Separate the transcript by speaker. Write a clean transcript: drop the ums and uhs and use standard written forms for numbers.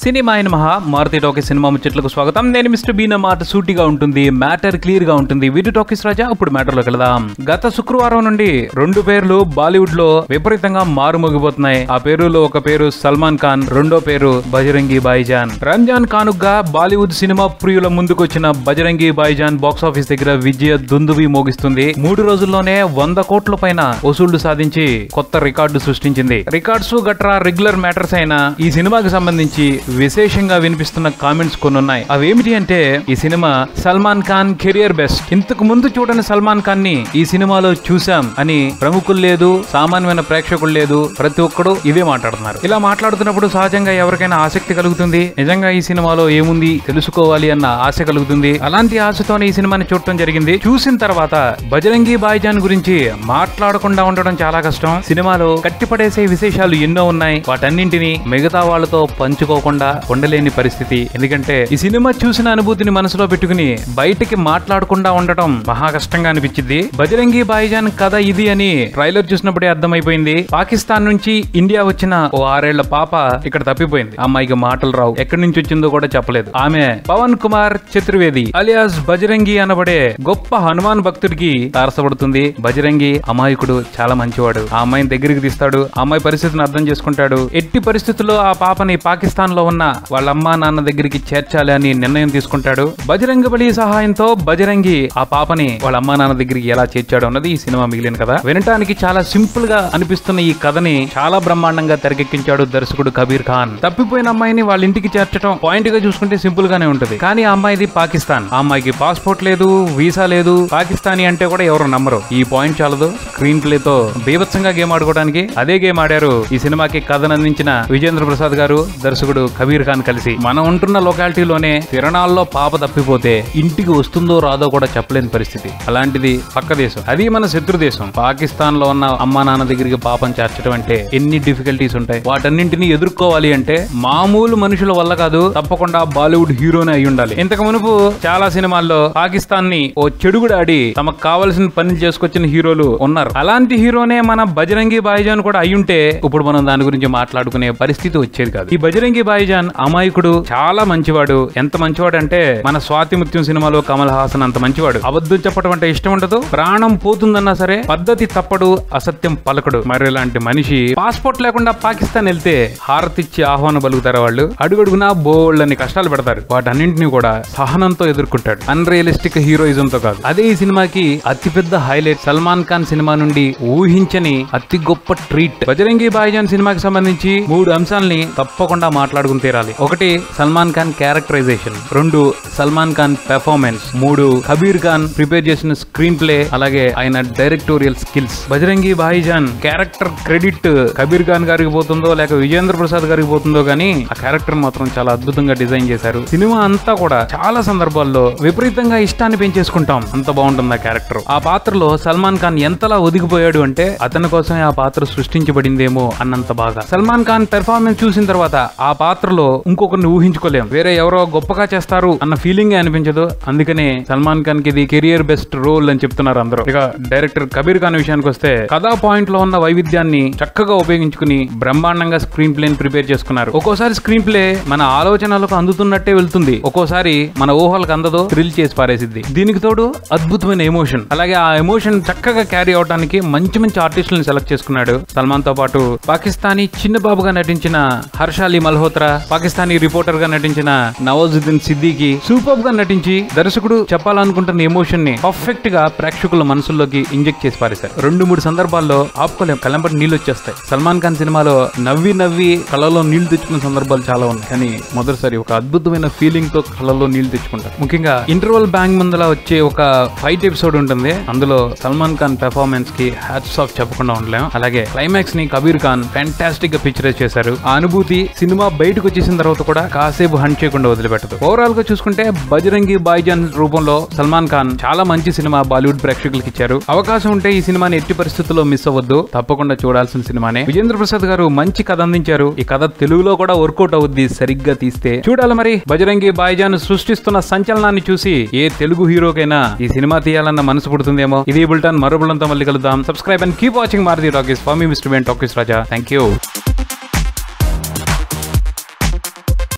Speaker 1: Cinema అయిన మహా Maruti talkies cinema ముచ్చట్లకు స్వాగతం. నేను మిస్టర్ బీన్ మాట సూటిగా ఉంటుంది, మ్యాటర్ క్లియర్ గా ఉంటుంది. వీడియో టాకీస్ రాజా. ఇప్పుడు మ్యాటర్ లోకి వెళదాం. గత శుక్రవారం నుండి రెండు పేర్లు బాలీవుడ్ లో విపరీతంగా మారుమోగిపోతున్నాయి. ఆ పేరులో ఒక పేరు సల్మాన్ ఖాన్, రెండో పేరు బజరంగి భాయిజాన్. రంజాన్ కానుగ్గా బాలీవుడ్ సినిమా ప్రియుల ముందుకొచ్చిన బజరంగి భాయిజాన్ బాక్సాఫీస్ దగ్గర విజయ దుందువి మోగిస్తుంది. 3 రోజుల్లోనే 100 కోట్ల పైన వసూళ్లు సాధించి కొత్త రికార్డు సృష్టించింది. రికార్డ్స్ గట్రా రెగ్యులర్ మ్యాటర్స్ అయినా ఈ సినిమాకి సంబంధించి విశేషంగా వినిపిస్తున్న కామెంట్స్ కొన్ని ఉన్నాయి. అవేమిటి అంటే, ఈ cinema Salman Khan career best. ఇంతకు ముందు చూడని సల్మాన్ ఖాన్ ని ఈ సినిమాలో చూసాం అని ప్రముఖులు లేదు, సామాన్యమైన ప్రేక్షకులు లేదు, ప్రతి ఒక్కడు ఇవే మాట్లాడుతున్నారు. ఇలా మాట్లాడుతున్నప్పుడు సహజంగా ఎవరికైనా ఆసక్తి కలుగుతుంది. నిజంగా ఈ సినిమాలో ఏముంది తెలుసుకోవాలి అన్న ఆశ కలుగుతుంది. అలాంటి ఆశతోనే ఈ సినిమాని చూడటం జరిగింది. చూసిన తర్వాత బజరంగి భాయిజాన్ గురించి మాట్లాడకుండా ఉండడం చాలా కష్టం. సినిమాలో కట్టిపడేసే విశేషాలు ఎన్నో ఉన్నాయి. వాటన్నింటినీ మిగతా వాళ్ళతో పంచుకోకుండా ఉండలేని పరిస్థితి. ఎందుకంటే ఈ సినిమా చూసిన అనుభూతిని మనసులో పెట్టుకుని బయటికి మాట్లాడకుండా ఉండటం మహా కష్టంగా అనిపించింది. బజరంగి భాయిజాన్ కథ ఇది అని ట్రైలర్ చూసినప్పుడే అర్థమైపోయింది. పాకిస్తాన్ నుంచి ఇండియా వచ్చిన ఓ 6 ఏళ్ల పాప ఇక్కడ తప్పిపోయింది. అమ్మాయికి మాటలు రావు, ఎక్కడి నుంచి వచ్చిందో కూడా చెప్పలేదు. ఆమె పవన్ కుమార్ చతుర్వేది అలియాస్ బజరంగి అనబడే గొప్ప హనుమాన్ భక్తుడికి తారసపడుతుంది. బజరంగి అమాయకుడు, చాలా మంచివాడు. ఆ అమ్మాయిని దగ్గరికి తీస్తాడు. ఆ అమ్మాయి పరిస్థితిని అర్థం చేసుకుంటాడు. ఎట్టి పరిస్థితుల్లో ఆ పాపని పాకిస్తాన్ లో ఉన్న వాళ్ళ అమ్మా నాన్న దగ్గరికి చేర్చాలి అని నిర్ణయం తీసుకుంటాడు. బజరంగి బలి సహాయంతో బజరంగి ఆ పాపని వాళ్ళ అమ్మా నాన్న దగ్గరికి ఎలా చేర్చాడు అన్నది ఈ సినిమా మిగిలిన కథ. వినటానికి చాలా సింపుల్ గా అనిపిస్తున్న ఈ కథని చాలా బ్రహ్మాండంగా తెరకెక్కించాడు దర్శకుడు కబీర్ ఖాన్. తప్పిపోయిన అమ్మాయిని వాళ్ళ ఇంటికి చేర్చడం పాయింట్ గా చూసుకుంటే సింపుల్ గానే ఉంటది. కానీ ఆ అమ్మాయిది పాకిస్తాన్. ఆ అమ్మాయికి పాస్పోర్ట్ లేదు, వీసా లేదు. పాకిస్తానీ అంటే కూడా ఎవరు నమ్మరు. ఈ పాయింట్ చాలదు స్క్రీన్ ప్లే తో బీభత్సంగా గేమ్ ఆడుకోవడానికి. అదే గేమ్ ఆడారు ఈ సినిమాకి కథను అందించిన విజేంద్ర ప్రసాద్ గారు, దర్శకుడు కబీర్ ఖాన్ కలిసి. మనం ఉంటున్న లొకాలిటీలోనే తిరణాల్లో పాప తప్పిపోతే ఇంటికి వస్తుందో రాదో కూడా చెప్పలేని పరిస్థితి. అలాంటిది పక్క దేశం, అది మన శత్రు దేశం. పాకిస్తాన్ లో ఉన్న అమ్మా నాన్న దగ్గరికి పాపం చేర్చడం అంటే ఎన్ని డిఫికల్టీస్ ఉంటాయి. వాటన్నింటినీ ఎదుర్కోవాలి అంటే మామూలు మనుషుల వల్ల కాదు, తప్పకుండా బాలీవుడ్ హీరోనే అయి ఉండాలి. ఇంతకు మునుపు చాలా సినిమాల్లో పాకిస్తాన్ ని ఓ చెడుగుడాడి తమకు కావలసిన పనులు చేసుకొచ్చిన హీరోలు ఉన్నారు. అలాంటి హీరోనే మన బజరంగి భాయిజాన్ కూడా అయ్యుంటే ఇప్పుడు మనం దాని గురించి మాట్లాడుకునే పరిస్థితి వచ్చేది కాదు. ఈ బజరంగి భాయిజాన్ అమాయకుడు, చాలా మంచివాడు. ఎంత మంచివాడు అంటే మన స్వాతి ముత్యం సినిమాలో కమల్ హాసన్ అంత మంచివాడు. అబద్ధం చెప్పడం అంటే ఇష్టం ఉండదు. ప్రాణం పోతుందన్నా సరే పద్ధతి తప్పడు, అసత్యం పలకడు. మరి ఇలాంటి మనిషి పాస్పోర్ట్ లేకుండా పాకిస్తాన్ వెళ్తే హారతిచ్చి ఆహ్వానం పలుకుతారు. వాళ్ళు అడుగడుగునా బోల్డని కష్టాలు పెడతారు. వాటన్నింటినీ కూడా సహనంతో ఎదుర్కొంటాడు. అన్రియలిస్టిక్ హీరోయిజంతో కాదు. అదే ఈ సినిమాకి అతిపెద్ద హైలైట్. సల్మాన్ ఖాన్ సినిమా నుండి ఊహించని అతి గొప్ప ట్రీట్. బజరంగి భాయిజాన్ సినిమాకి సంబంధించి 3 అంశాలని తప్పకుండా మాట్లాడుకుని తీరాలి. 1 Salman Khan characterisation, 2 Salman Khan performance, 3 Kabir Khan prepare చేసిన స్క్రీన్ ప్లే, అలాగే ఆయన directorial skills. Bajrangi Bhaijaan character credit Kabir Khan గారికి పోతుందో లేక విజేంద్ర ప్రసాద్ గారికి పోతుందో గానీ ఆ క్యారెక్టర్ మాత్రం చాలా అద్భుతంగా డిజైన్ చేశారు. సినిమా అంతా కూడా చాలా సందర్భాల్లో విపరీతంగా ఇష్టాన్ని పెంచేసుకుంటాం. అంత బాగుంటుంది ఆ క్యారెక్టర్. ఆ పాత్రలో సల్మాన్ ఖాన్ ఎంతలా ఒదిగిపోయాడు అంటే అతని కోసమే ఆ పాత్ర సృష్టించబడిందేమో అన్నంత బాగా. సల్మాన్ ఖాన్ పెర్ఫార్మెన్స్ చూసిన తర్వాత ఆ పాత్రలో ఇంకొకరిని ఊహించుకోలేం. వేరే ఎవరో గొప్పగా చేస్తారు అన్న ఫీలింగ్ అనిపించదు. అందుకనే సల్మాన్ ఖాన్ కి ఇది కెరియర్ బెస్ట్ రోల్ అని చెప్తున్నారు అందరూ. ఇక డైరెక్టర్ కబీర్ ఖాన్ విషయానికి వస్తే కథా పాయింట్ లో ఉన్న వైవిధ్యాన్ని చక్కగా ఉపయోగించుకుని బ్రహ్మాండంగా స్క్రీన్ ప్లే ప్రిపేర్ చేసుకున్నారు. ఒక్కోసారి స్క్రీన్ ప్లే మన ఆలోచనలకు అందుతున్నట్టే వెళ్తుంది, ఒక్కోసారి మన ఊహలకు అందదో థ్రిల్ చేసి పారేసిద్ది. దీనికి తోడు అద్భుతమైన ఎమోషన్. అలాగే ఆ ఎమోషన్ చక్కగా క్యారీ అవడానికి మంచి మంచి ఆర్టిస్టులను సెలెక్ట్ చేసుకున్నాడు. సల్మాన్ తో పాటు పాకిస్తానీ చిన్న బాబుగా నటించిన హర్ష్ అలీ మల్హోత్రా, పాకిస్తానీ రిపోర్టర్ గా నటించిన నవాజుద్దీన్ సిద్దికి సూపర్ గా నటించి దర్శకుడు చెప్పాలనుకుంటున్న ఎమోషన్ ని పర్ఫెక్ట్ గా ప్రేక్షకుల మనసుల్లోకి ఇంజెక్ట్ చేసి పారేశారు. 2-3 సందర్భాల్లో ఆపుకోలేం, కళ్ళంబడి నీళ్లు వచ్చేస్తాయి. సల్మాన్ ఖాన్ సినిమాలో నవ్వి కళ్ళలో నీళ్లు తెచ్చుకున్న సందర్భాలు చాలా ఉన్నాయి. కానీ మొదటిసారి ఒక అద్భుతమైన ఫీలింగ్ తో కళ్ళలో నీళ్లు తెచ్చుకుంటారు. ముఖ్యంగా ఇంటర్వల్ బ్యాంక్ ముందల వచ్చే ఒక ఫైట్ ఎపిసోడ్ ఉంటుంది. అందులో సల్మాన్ ఖాన్ పెర్ఫార్మెన్స్ కి హ్యాట్స్ ఆఫ్ చెప్పకుండా ఉండలేం. అలాగే క్లైమాక్స్ ని కబీర్ ఖాన్ ఫ్యాంటాస్టిక్ గా పిక్చరైజ్ చేశారు. ఆ అనుభూతి సినిమా బయటకు వచ్చేసిన తర్వాత కూడా కాసేపు హంట్ చేయకుండా వదిలిపెట్టదు. ఓవరాల్ గా చూసుకుంటే బజరంగి భాయిజాన్ రూపంలో సల్మాన్ ఖాన్ చాలా మంచి సినిమా బాలీవుడ్ ప్రేక్షకులకు ఇచ్చారు. అవకాశం ఉంటే ఈ సినిమాని ఎట్టి పరిస్థితుల్లో మిస్ అవ్వద్దు, తప్పకుండా చూడాల్సిన సినిమానే. విజేంద్ర ప్రసాద్ గారు మంచి కథ అందించారు. ఈ కథ తెలుగులో కూడా వర్కౌట్ అవుద్ది సరిగ్గా తీస్తే. చూడాలి మరి బజరంగి భాయిజాన్ సృష్టిస్తున్న సంచలనాన్ని చూసి ఏ తెలుగు హీరోకైనా ఈ సినిమా తీయాలన్న మనసు పుడుతుందేమో. ఇది బుల్టన్, మరో బుల్టన్తో మళ్ళీ కలుద్దాం. Subscribe and keep watching Maruthi Talkies. For me Mr Bean Talkies Raja. Thank you.